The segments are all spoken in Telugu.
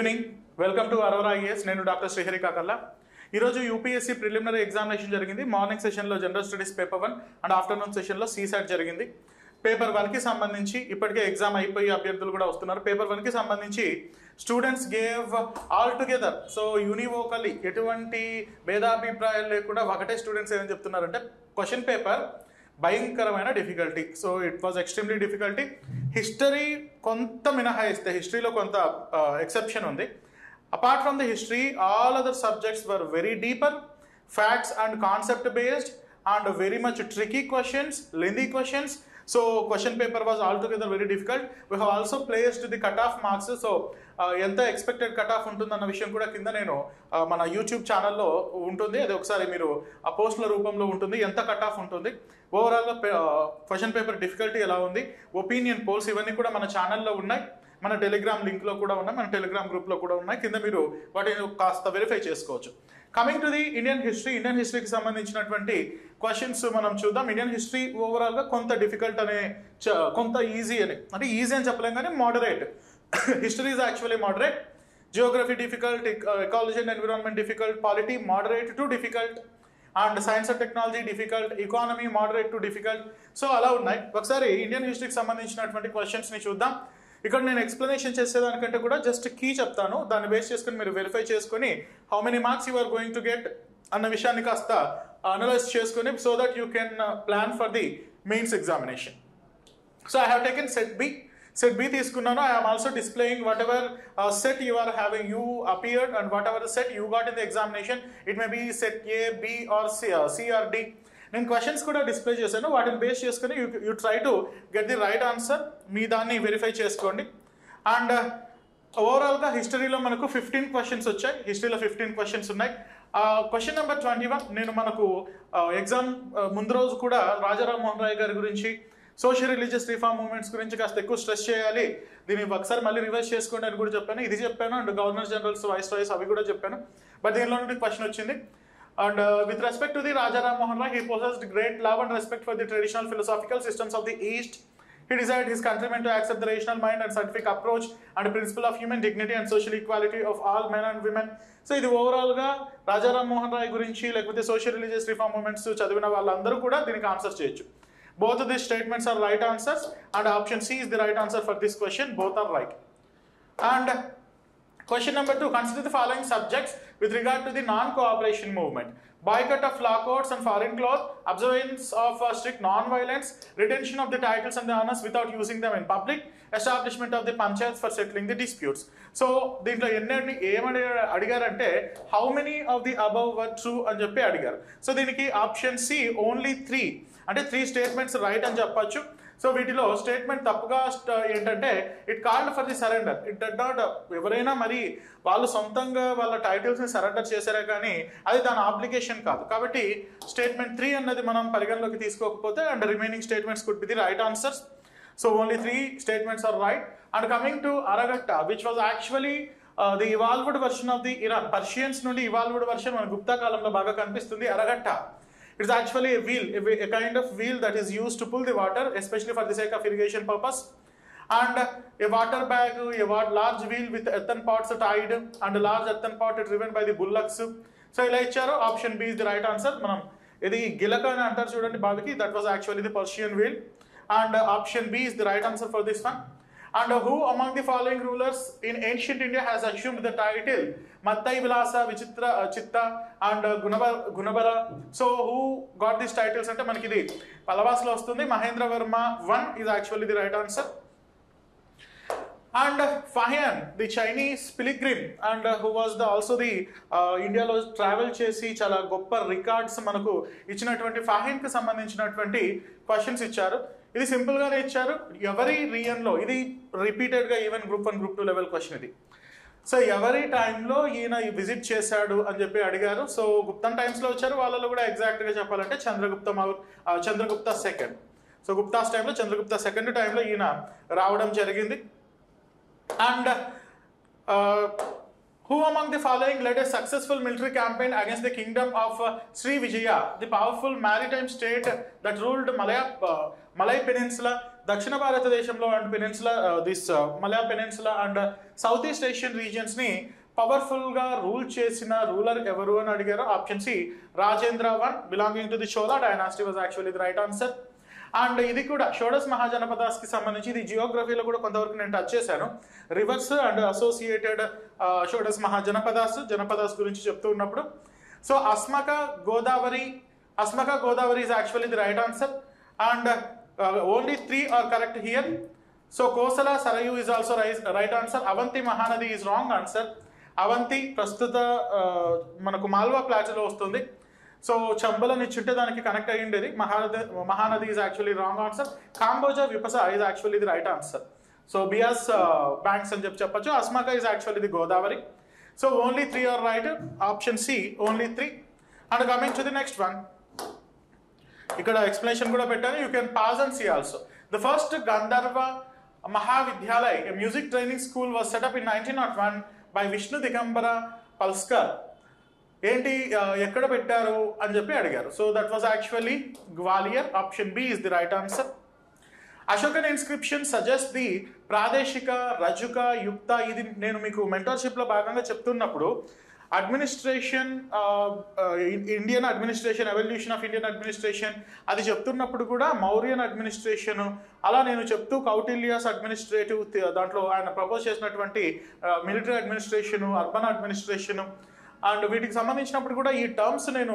Evening, welcome to Aurora IAS. నేను డాక్టర్ శ్రీహరి కాకర్ల. ఈరోజు యూపీఎస్సీ ప్రిలిమినరీ ఎగ్జామినేషన్ జరిగింది. మార్నింగ్ సెషన్లో general studies paper 1 and afternoon సెషన్లో సీసాట్ జరిగింది. పేపర్ 1కి సంబంధించి ఇప్పటికే ఎగ్జామ్ అయిపోయి అభ్యర్థులు కూడా వస్తున్నారు. పేపర్ 1కి సంబంధించి students gave all together, so univocally ఎటువంటి భేదాభిప్రాయాలు లేకుండా ఒకటే స్టూడెంట్స్ ఏమని చెప్తున్నారంటే క్వశ్చన్ పేపర్ భయంకరమైన difficulty. So it was extremely difficulty. History కొంత మినహాయిస్తే హిస్టరీలో కొంత ఎక్సెప్షన్ ఉంది. Apart from the history, all other subjects were very deeper, facts and concept based and very much tricky questions, lengthy questions. So question paper was altogether very difficult. We have also placed the cutoff marks. So ఎంత ఎక్స్పెక్టెడ్ కట్ ఆఫ్ ఉంటుందన్న విషయం కూడా కింద నేను మన యూట్యూబ్ ఛానల్లో ఉంటుంది. అది ఒకసారి మీరు ఆ పోస్టుల రూపంలో ఉంటుంది, ఎంత కట్ ఆఫ్ ఉంటుంది, ఓవరాల్గా క్వశ్చన్ పేపర్ డిఫికల్టీ ఎలా ఉంది, ఒపీనియన్ పోల్స్ ఇవన్నీ కూడా మన ఛానల్లో ఉన్నాయి. మన టెలిగ్రామ్ లింక్లో కూడా ఉన్నాయి, మన టెలిగ్రామ్ గ్రూప్లో కూడా ఉన్నాయి. కింద మీరు వాటిని కాస్త వెరిఫై చేసుకోవచ్చు. Coming to the Indian history, Indian హిస్టరీకి సంబంధించినటువంటి క్వశ్చన్స్ మనం చూద్దాం. ఇండియన్ హిస్టరీ ఓవరాల్గా కొంత డిఫికల్ట్ అనే, కొంత ఈజీ అని, అంటే ఈజీ అని చెప్పలేం కానీ moderate. History is actually moderate. Geography difficult, ecology and environment difficult, polity moderate to difficult, and science and technology difficult, economy moderate to difficult. So అలా ఉన్నాయి. ఒకసారి ఇండియన్ హిస్టరీకి సంబంధించినటువంటి క్వశ్చన్స్ని చూద్దాం. ఇక్కడ నేను ఎక్స్ప్లెనేషన్ చేసేదానికంటే కూడా జస్ట్ కీ చెప్తాను, దాన్ని బేస్ చేసుకుని మీరు వెరిఫై చేసుకుని how many marks you are going to get అన్న విషయాన్ని కాస్త అనలైజ్ చేసుకుని, so that you can plan for the mains examination. So I have taken set B తీసుకున్నాను. I am also displaying whatever set you are having, you appeared and whatever set you got in the examination. It may be set A, B or C or D. నేను క్వశ్చన్స్ కూడా డిస్ప్లే చేశాను, వాటిని బేస్ చేసుకుని you try to get the right answer. మీ దాన్ని వెరిఫై చేసుకోండి. అండ్ ఓవరాల్గా హిస్టరీలో మనకు 15 క్వశ్చన్స్ వచ్చాయి. హిస్టరీలో 15 క్వశ్చన్స్ ఉన్నాయి. క్వశ్చన్ నెంబర్ 21 నేను మనకు ఎగ్జామ్ ముందు రోజు కూడా రాజా రామ్మోహన్ రాయ్ గారి గురించి, సోషల్ రిలీజియస్ రిఫార్మ్ మూవ్మెంట్స్ గురించి కాస్త ఎక్కువ స్ట్రెస్ చేయాలి, దీన్ని ఒకసారి మళ్ళీ రివైజ్ చేసుకోండి అని కూడా చెప్పాను. ఇది చెప్పాను, and governor generals, viceroys అవి కూడా చెప్పాను. బట్ దీనిలో నుండి క్వశ్చన్ వచ్చింది. And with respect to the Raja Ram Mohan Rai, he possessed great love and respect for the traditional philosophical systems of the East. He desired his countrymen to accept the rational mind and scientific approach and the principle of human dignity and social equality of all men and women. So ఇది ఓవరాల్ గా రాజా రామ్ మోహన్ రాయ్ గురించి, లేకపోతే సోషల్ రిలీజియస్ రిఫార్మ్ మూవ్మెంట్స్ చదివిన వాళ్ళందరూ కూడా దీనికి ఆన్సర్ చేయొచ్చు. Both of these statements are right answers, and option C is the right answer for this question. Both are right. And question number 2, consider the following subjects with regard to the non-cooperation movement: boycott of law courts and foreign cloth, observance of strict non-violence, retention of the titles and the honors without using them in public, establishment of the panchayats for settling the disputes. So దీంట్లో ఎన్ని ఏమని అడిగారంటే how many of the above were true అని చెప్పి అడిగారు. సో దీనికి ఆప్షన్ సి ఓన్లీ 3, అంటే 3 స్టేట్మెంట్స్ రైట్ అని చెప్పచ్చు. సో వీటిలో స్టేట్మెంట్ తప్పుగా ఏంటంటే it called for the surrender. It did not, ఎవరైనా మరి వాళ్ళు సొంతంగా వాళ్ళ టైటిల్స్ని సరెండర్ చేశారే కానీ అది దాని ఆబ్లిగేషన్ కాదు. కాబట్టి స్టేట్మెంట్ 3 అన్నది మనం పరిగణలోకి తీసుకోకపోతే, and remaining statements could be the right answers. So only 3 statements are right. And coming to అరగట్ట, which was actually the evolved version of the Iran. Persians నుండి ఇవాల్వ్డ్ వర్షన్ మన గుప్తా కాలంలో బాగా కనిపిస్తుంది. అరగట్ట, it's actually a wheel, a kind of wheel that is used to pull the water, especially for the sake of irrigation purpose. And a water bag, a large wheel with earthen pots tied, and a large earthen pot driven by the bullocks. So ఇలా ఇచ్చారు. Option B is the right answer. మనం ఇది గిలక అని అంటారు చూడండి బావికి, that was actually the Persian wheel. And option B is the right answer for this one. And who among the following rulers in ancient India has assumed the title Mattai Vilasa, Vichitra, Chitta and Gunabara? So who got these titles ante manaki idi Pallavas lo vastundi. Mahendra Verma 1 is actually the right answer. And Fahian, the Chinese pilgrim, and who was also the India lo travel chesi chala goppa records manaku ichinaటువంటి ఫాహిన్ కి సంబంధించినటువంటి క్వశ్చన్స్ ఇచ్చారు. ఇది సింపుల్ గానే ఇచ్చారు. ఎవరి రీయన్లో, ఇది రిపీటెడ్ గా even group 1 group 2 level question ఇది. సో ఎవరి టైంలో ఈయన విజిట్ చేశాడు అని చెప్పి అడిగారు. సో గుప్తన్ టైమ్స్ లో వచ్చారు. వాళ్ళలో కూడా ఎగ్జాక్ట్ గా చెప్పాలంటే చంద్రగుప్త సెకండ్. సో గుప్తాస్ టైంలో చంద్రగుప్త సెకండ్ టైంలో ఈయన రావడం జరిగింది. And who among the following led a successful military campaign against the kingdom of Sri Vijaya, the powerful maritime state that ruled Malay Peninsula, Dakshina Bharatadeshamlo and Peninsula, Malaya Peninsula and Southeast Asian regions ni powerful ga rule chesina ruler evaru ani adigaru. Option C, Rajendra I, belonging to the Chola dynasty, was actually the right answer. And ఇది కూడా షోడస్ మహాజనపదాస్కి సంబంధించి ఇది జియోగ్రఫీలో కూడా కొంతవరకు నేను టచ్ చేశాను. Rivers and associated Shodasa Janapadas గురించి చెప్తూ ఉన్నప్పుడు, so Asmaka Godavari is actually the right answer, and only 3 are correct here. So Kosala Sarayu is also right answer. Avanti Mahanadi is wrong answer. Avanti ప్రస్తుత మనకు మాల్వా ప్లాటోలో వస్తుంది. సో చంబలని చుట్టే దానికి కనెక్ట్ అయ్యి ఉండేది. Mahanadi is actually wrong answer. Kamboja Vipasa is actually the right answer. So Beas banks అని చెప్పొచ్చు. Asmaka is actually the Godavari. So only 3 are right. Option C, only 3. And coming to the next one, ఇక్కడ ఎక్స్ప్లెనేషన్ కూడా పెట్టాను. You can pause and see also. The first Gandharva Mahavidyalaya, a music training school, was set up in 1901 by Vishnu Digambar Palskar. ఏంటి ఎక్కడ పెట్టారు అని చెప్పి అడిగారు. So that was actually Gwalior. Option B is the right answer. Ashokan inscription suggest the ప్రాదేశిక రజుక యుక్త. ఇది నేను మీకు మెంటర్షిప్లో భాగంగా చెప్తున్నప్పుడు administration, Indian administration, evolution of Indian administration అది చెప్తున్నప్పుడు కూడా మౌర్యన్ అడ్మినిస్ట్రేషన్ అలా నేను చెప్తూ కౌటిల్యాస్ అడ్మినిస్ట్రేటివ్ దాంట్లో ఆయన ప్రపోజ్ చేసినటువంటి military administration, urban administration and వీటికి సంబంధించినప్పుడు కూడా ఈ టర్మ్స్ నేను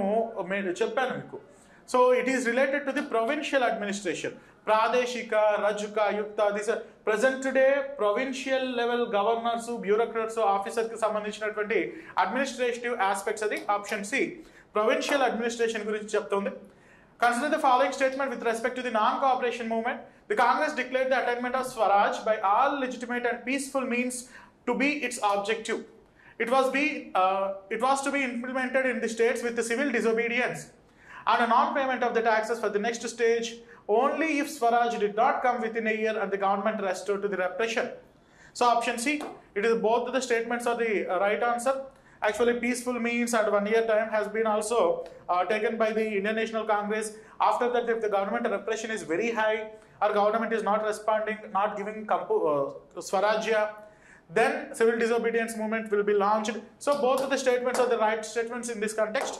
చెప్పాను మీకు. So it is related to the provincial administration. ప్రాదేశిక, రజుక, యుక్త, this present day provincial level governors, bureaucrats, ఆఫీసర్కి సంబంధించినటువంటి అడ్మినిస్ట్రేటివ్ ఆస్పెక్ట్స్ అది. ఆప్షన్ సి ప్రొవిన్షియల్ అడ్మినిస్ట్రేషన్ గురించి చెప్తుంది. Consider the following statement with respect to the non-cooperation movement. The Congress declared the attainment of Swaraj by all legitimate and peaceful means to be its objective. It was to be implemented in the states with the civil disobedience and a non-payment of the taxes for the next stage only if Swaraj did not come within a year and the government restored to the repression. So option C, it is both the statements are the right answer. Actually peaceful means and 1 year time has been also taken by the Indian National Congress. After that, if the government repression is very high, our government is not responding, not giving Swarajya, then civil disobedience movement will be launched. So both of the statements are the right statements in this context.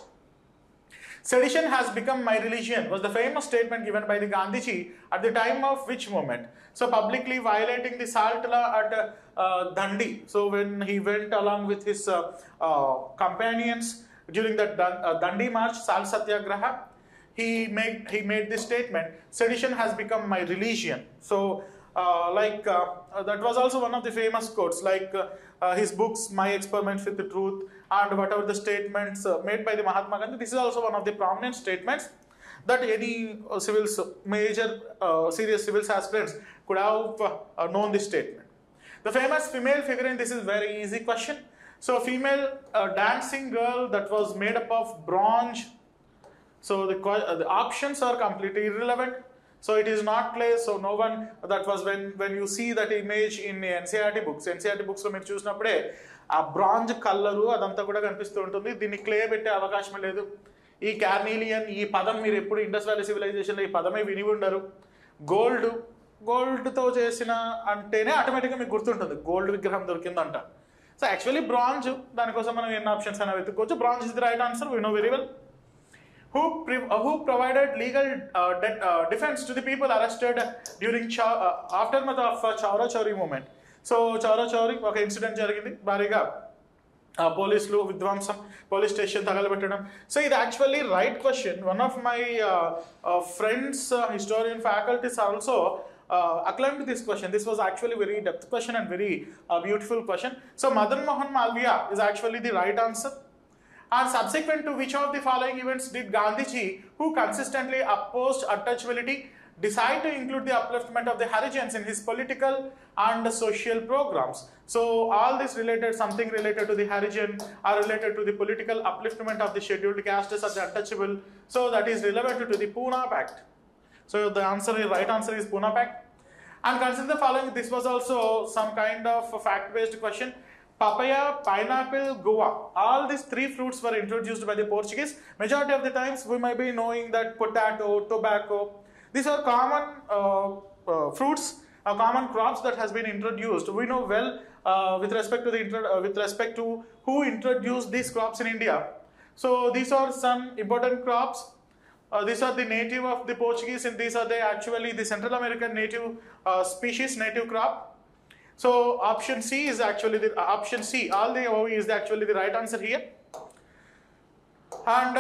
Sedition has become my religion was the famous statement given by the Gandhiji at the time of which moment? So publicly violating the salt law at Dandi. So when he went along with his companions during that Dandi march, Salt Satyagraha, he made this statement, sedition has become my religion. So that was also one of the famous quotes, like his books, My Experiments with the Truth, and whatever the statements made by the Mahatma Gandhi. This is also one of the prominent statements that any major serious civil aspirants could have known this statement. The famous female figure in this is very easy question. So female dancing girl that was made up of bronze. So the options are completely irrelevant. So it is not clay. So no one, that was when you see that image in NCERT books లో మీరు చూసినప్పుడే ఆ బ్రాంజ్ కలరు అదంతా కూడా కనిపిస్తూ ఉంటుంది. దీన్ని క్లే పెట్టే అవకాశం లేదు. ఈ కార్నీలియన్ ఈ పదం మీరు ఎప్పుడు ఇండస్ వ్యాలీ సివిలైజేషన్లో ఈ పదమే విని ఉండరు. గోల్డ్తో చేసిన అంటేనే ఆటోమేటిక్గా మీకు గుర్తుంటుంది, గోల్డ్ విగ్రహం దొరికిందంట. సో యాక్చువల్లీ బ్రాంజ్, దానికోసం మనం ఎన్ని ఆప్షన్స్ అయినా వెతుక్కోవచ్చు. Bronze is the right answer, we know very well. Who provided legal defense to the people arrested during aftermath of Chowra Chowri movement? So Chowra Chowri ఒక ఇన్సిడెంట్ జరిగింది, భారీగా పోలీసులు విధ్వంసం, పోలీస్ స్టేషన్ తగలబెట్టడం. సో ఇది actually right question. One of my friends historian faculties also acclaimed this question. This was actually very depth question and very beautiful question. So Madan Mohan Malviya is actually the right answer. And subsequent to which of the following events did Gandhiji, who consistently opposed untouchability, decide to include the upliftment of the Harijans in his political and social programs? So all this something related to the Harijan are related to the political upliftment of the scheduled castes as the untouchable. So that is relevant to the Pune Pact. So the right answer is Pune Pact. And consider the following. This was also some kind of fact-based question. Papaya, pineapple, guava. All these 3 fruits were introduced by the Portuguese. Majority of the times we might be knowing that potato, tobacco, These are common fruits, common crops that has been introduced. We know well with respect to who introduced these crops in India. So these are some important crops. These are the native of the Portuguese, and these are actually the Central American native species, native crop. So option C is actually option C. All the above is actually the right answer here. And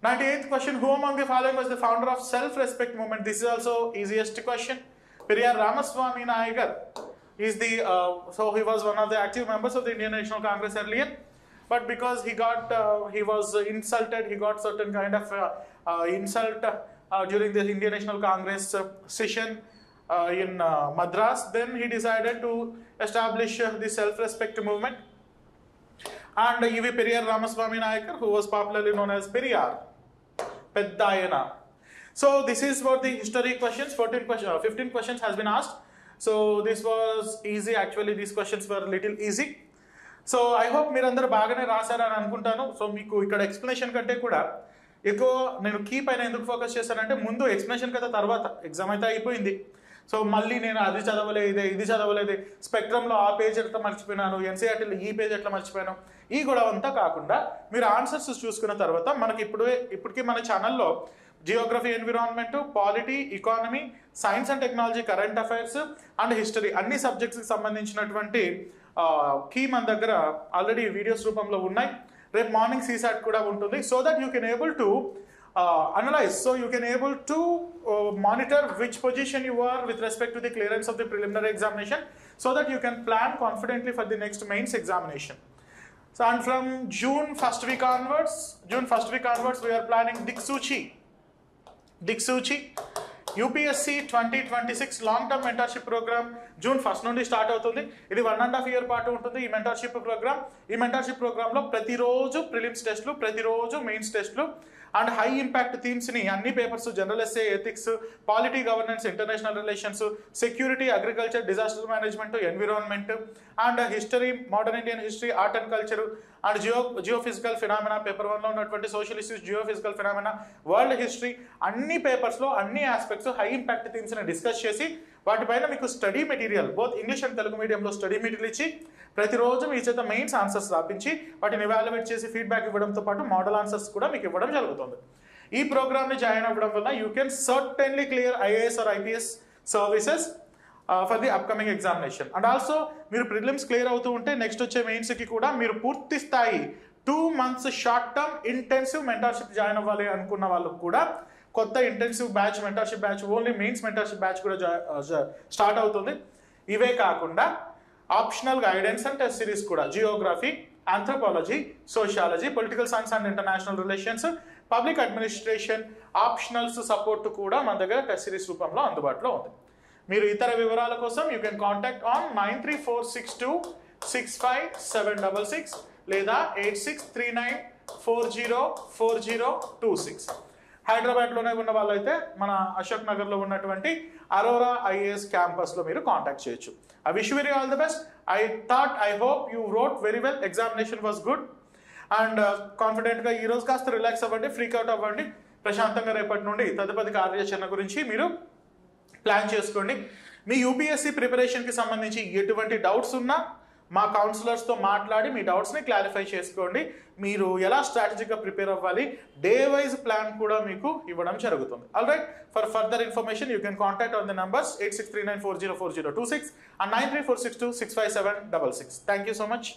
98th question, who among the following was the founder of self-respect movement? This is also easiest question. Periyar Ramaswamy Nayakar is the so he was one of the active members of the Indian National Congress earlier, but because he was insulted, he got certain kind of insult during the Indian National Congress session in Madras. Then he decided to establish the self-respect movement. And E.V. Periyar Ramaswamy Nayakar, who was popularly known as Periyar Peddayana. So this is for the history questions. 15 questions has been asked. So this was easy. Actually, these questions were little easy. So I hope మీరందరూ బాగానే రాశారని అనుకుంటాను. సో మీకు ఇక్కడ ఎక్స్ప్లెనేషన్ కంటే కూడా ఎక్కువ నేను కీ పైన ఎందుకు ఫోకస్ చేశానంటే, ముందు ఎక్స్ప్లెనేషన్ కదా, తర్వాత ఎగ్జామ్ అయితే అయిపోయింది. సో మళ్ళీ నేను అది చదవలేదు, ఇది చదవలేదు, స్పెక్ట్రమ్లో ఆ పేజ్ ఎట్లా మర్చిపోయినాను, ఎన్సీఆర్టీలో ఈ పేజ్ ఎట్లా మర్చిపోయాను, ఈ గొడవ అంతా కాకుండా మీరు ఆన్సర్స్ చూసుకున్న తర్వాత మనకి ఇప్పటికీ మన ఛానల్లో Geography, environment, polity, economy, science and technology, current affairs and history అన్ని సబ్జెక్ట్స్కి సంబంధించినటువంటి కీ మన దగ్గర ఆల్రెడీ వీడియోస్ రూపంలో ఉన్నాయి. రేపు మార్నింగ్ CSAT కూడా ఉంటుంది. So that you can able to analyze, so you can able to monitor which position you are with respect to the clearance of the preliminary examination, so that you can plan confidently for the next mains examination. So and from June first week onwards we are planning Diksuchi UPSC 2026 long term mentorship program June 1 నుండి స్టార్ట్ అవుతుంది. ఇది 1.5 year పాటు ఉంటుంది ఈ మెంటర్షిప్ ప్రోగ్రామ్. ఈ మెంటర్షిప్ ప్రోగ్రాంలో ప్రతిరోజు ప్రిలిమ్స్ టెస్ట్లు, ప్రతిరోజు మెయిన్స్ టెస్ట్లు అండ్ హై ఇంపాక్ట్ థీమ్స్ని అన్ని papers, general SA, ethics, polity, governance, international relations, security, agriculture, disaster management, environment and history, modern Indian history, art and culture and geophysical phenomena, paper 1లో ఉన్నటువంటి social issues, geophysical phenomena, world history, అన్ని పేపర్స్లో అన్ని ఆస్పెక్ట్స్ హై ఇంపాక్ట్ థీమ్స్ని డిస్కస్ చేసి వాటిపైన మీకు study material both English and Telugu మీడియంలో స్టడీ మెటీరియల్ ఇచ్చి ప్రతిరోజు మీ చేత మెయిన్స్ ఆన్సర్స్ రాపించి వాటిని ఎవాల్యుయేట్ చేసి ఫీడ్బ్యాక్ ఇవ్వడంతో పాటు మోడల్ ఆన్సర్స్ కూడా మీకు ఇవ్వడం జరుగుతుంది. ఈ ప్రోగ్రామ్ని జాయిన్ అవ్వడం వల్ల you can certainly clear IAS or IPS services for the upcoming examination. And also మీరు ప్రిలిమ్స్ క్లియర్ అవుతూ ఉంటే నెక్స్ట్ వచ్చే మెయిన్స్కి కూడా మీరు పూర్తి స్థాయి 2 months short term intensive mentorship join అవ్వాలి అనుకున్న వాళ్ళకు కూడా కొత్త intensive batch, mentorship batch, only mains mentorship batch కూడా స్టార్ట్ అవుతుంది. ఇవే కాకుండా optional guidance and test series కూడా geography, anthropology, sociology, political science and international relations, public administration optionals support కూడా మన దగ్గర టెస్ట్ సిరీస్ రూపంలో అందుబాటులో ఉంది. మీరు ఇతర వివరాల కోసం యూ కెన్ కాంటాక్ట్ ఆన్ 9346265766 లేదా 8639404026. హైదరాబాద్లోనే ఉన్న వాళ్ళైతే మన అశోక్ నగర్లో ఉన్నటువంటి అరోరా IAS క్యాంపస్లో మీరు కాంటాక్ట్ చేయొచ్చు. I wish you very all the best. I hope you wrote very well. Examination was good. And కాన్ఫిడెంట్గా ఈరోజు కాస్త రిలాక్స్ అవ్వండి, ఫ్రీక్అవుట్ అవ్వండి. ప్రశాంతంగా రేపటి నుండి తదుపరి కార్యాచరణ గురించి మీరు ప్లాన్ చేసుకోండి. మీ UPSC ప్రిపరేషన్కి సంబంధించి ఎటువంటి డౌట్స్ ఉన్నా మా కౌన్సిలర్స్తో మాట్లాడి మీ డౌట్స్ని క్లారిఫై చేసుకోండి. మీరు ఎలా స్ట్రాటజీగా ప్రిపేర్ అవ్వాలి, డే వైజ్ ప్లాన్ కూడా మీకు ఇవ్వడం జరుగుతుంది. All right, for further information you can contact on the numbers 8639404026 and 9346265766. Thank you so much.